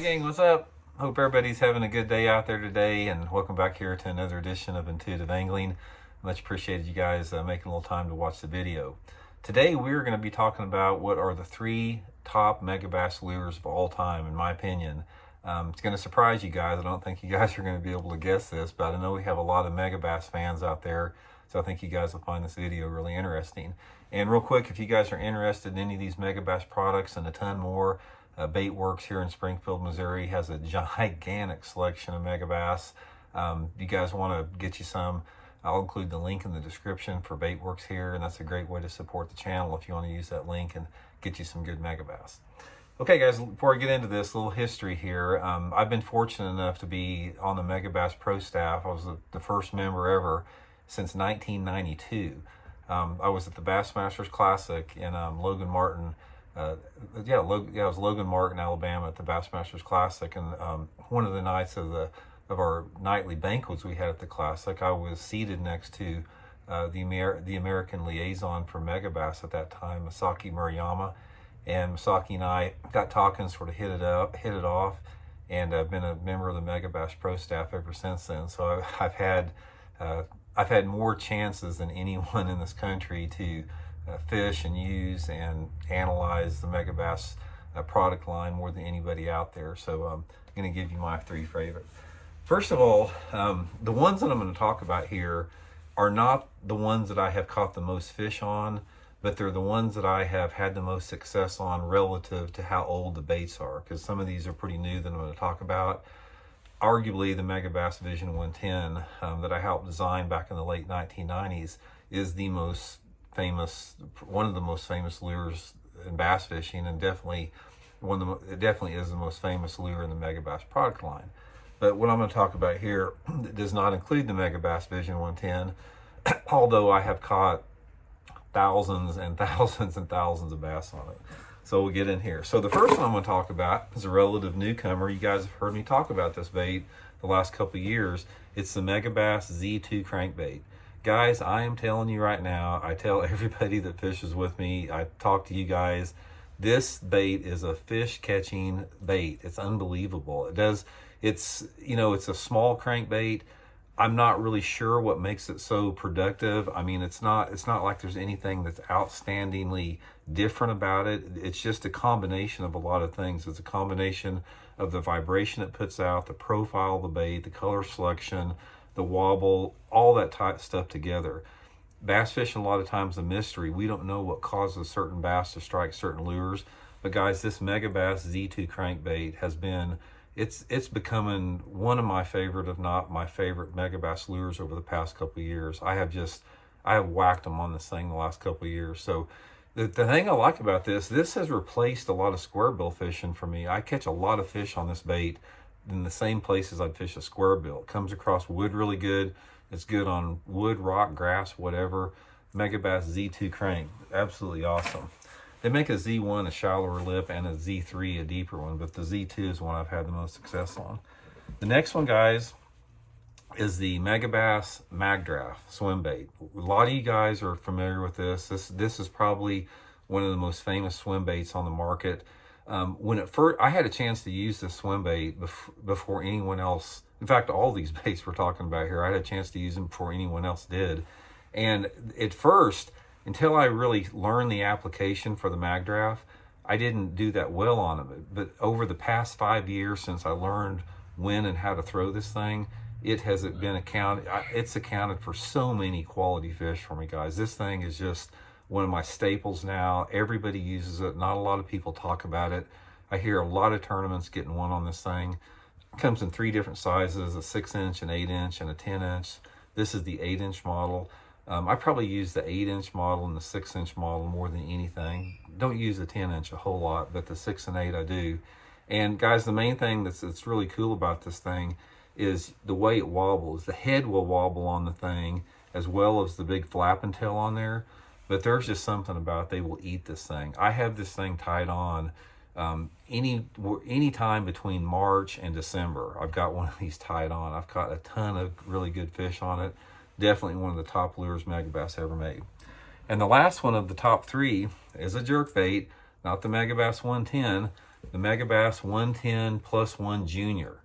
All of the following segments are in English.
gang, what's up? Hope everybody's having a good day out there today, and welcome back here to another edition of Intuitive Angling. Much appreciated you guys making a little time to watch the video. Today we're going to be talking about what are the 3 top Megabass lures of all time, in my opinion. It's going to surprise you guys. I don't think you guys are going to be able to guess this, but I know we have a lot of Megabass fans out there, so I think you guys will find this video really interesting. And real quick, if you guys are interested in any of these Megabass products and a ton more, Bait Works here in Springfield, Missouri has a gigantic selection of Megabass. If you guys want to get you some, I'll include the link in the description for Bait Works here, and that's a great way to support the channel if you want to use that link and get you some good Megabass. Okay guys, before I get into this, a little history here. I've been fortunate enough to be on the Megabass Pro Staff. I was the first member ever since 1992. I was at the Bassmasters Classic in Logan Martin. It was Logan Martin, Alabama at the Bassmasters Classic, and one of the nights of our nightly banquets we had at the Classic, I was seated next to the American liaison for Megabass at that time, Masaki Murayama, and Masaki and I got talking, sort of hit it off, and I've been a member of the Megabass Pro Staff ever since then. So I've had more chances than anyone in this country to fish and use and analyze the Megabass product line more than anybody out there. So I'm going to give you my 3 favorites. First of all, the ones that I'm going to talk about here are not the ones that I have caught the most fish on, but they're the ones that I have had the most success on relative to how old the baits are, because some of these are pretty new that I'm going to talk about. Arguably, the Megabass Division 110 that I helped design back in the late 1990s is the most famous, one of the most famous lures in bass fishing, and definitely it definitely is the most famous lure in the Megabass product line. But what I'm going to talk about here does not include the Megabass Division 110, although I have caught thousands and thousands and thousands of bass on it. So we'll get in here. So the first one I'm going to talk about is a relative newcomer. You guys have heard me talk about this bait the last couple of years. It's the Megabass Z2 crankbait. Guys, I am telling you right now, I tell everybody that fishes with me, I talk to you guys, this bait is a fish catching bait. It's unbelievable. It's a small crankbait. I'm not really sure what makes it so productive. I mean, it's not like there's anything that's outstandingly different about it. It's just a combination of a lot of things. It's a combination of the vibration it puts out, the profile of the bait, the color selection, the wobble, all that type of stuff together. Bass fishing, a lot of times, a mystery. We don't know what causes certain bass to strike certain lures. But guys, this Megabass Z2 crankbait has been, it's becoming one of my favorite, if not my favorite, Megabass lures over the past couple of years. I have whacked them on this thing the last couple of years. So the thing I like about this has replaced a lot of square bill fishing for me. I catch a lot of fish on this bait in the same places I'd fish a square bill. It comes across wood really good. It's good on wood, rock, grass, whatever. Megabass Z2 crank, absolutely awesome. They make a Z1, a shallower lip, and a Z3, a deeper one, but the Z2 is one I've had the most success on. The next one, guys, is the Megabass Mag Draft swim bait. A lot of you guys are familiar with this. This is probably one of the most famous swim baits on the market. When it first, I had a chance to use this swim bait before anyone else. In fact, all these baits we're talking about here, I had a chance to use them before anyone else did. And at first, until I really learned the application for the Mag Draft, I didn't do that well on them. But over the past 5 years, since I learned when and how to throw this thing, it's accounted for so many quality fish for me, guys. This thing is just one of my staples now. Everybody uses it. Not a lot of people talk about it. I hear a lot of tournaments getting one on this thing. It comes in 3 different sizes, a 6-inch, an 8-inch, and a 10-inch. This is the 8-inch model. I probably use the 8-inch model and the 6-inch model more than anything. Don't use the 10-inch a whole lot, but the 6 and 8 I do. And guys, the main thing that's really cool about this thing is the way it wobbles. The head will wobble on the thing as well as the big flapping tail on there. But there's just something about they will eat this thing. I have this thing tied on any time between March and December. I've got one of these tied on. I've caught a ton of really good fish on it. Definitely one of the top lures Megabass ever made. And the last one of the top 3 is a jerkbait, not the Megabass 110, the Megabass 110 plus 1 Junior.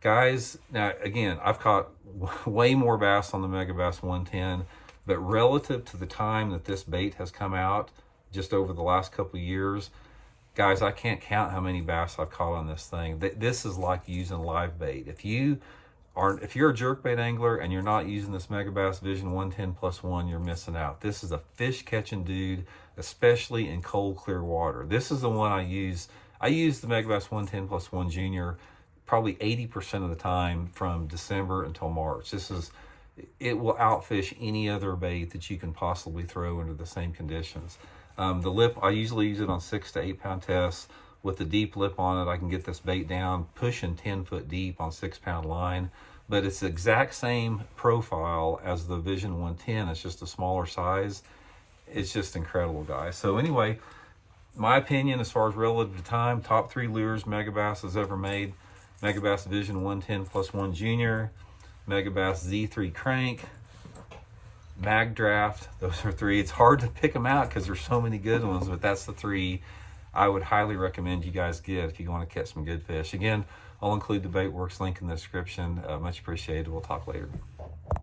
Guys, now again, I've caught way more bass on the Megabass 110, but relative to the time that this bait has come out, just over the last couple of years, guys, I can't count how many bass I've caught on this thing. This is like using live bait. If you're a jerkbait angler and you're not using this Megabass Division 110 plus 1, you're missing out. This is a fish catching dude, especially in cold, clear water. This is the one I use. I use the Megabass 110 plus 1 Junior probably 80% of the time from December until March. It will outfish any other bait that you can possibly throw under the same conditions. The lip, I usually use it on 6 to 8 pound tests. With the deep lip on it, I can get this bait down pushing 10 foot deep on 6 pound line. But it's the exact same profile as the Vision 110. It's just a smaller size. It's just incredible, guys. So anyway, my opinion as far as relative to time, top 3 lures Megabass has ever made: Megabass Division 110 plus 1 Junior, Megabass Z2 crank, Mag Draft. Those are 3. It's hard to pick them out because there's so many good ones, but that's the 3 I would highly recommend you guys get if you want to catch some good fish. Again, I'll include the Baitworks link in the description. Much appreciated. We'll talk later.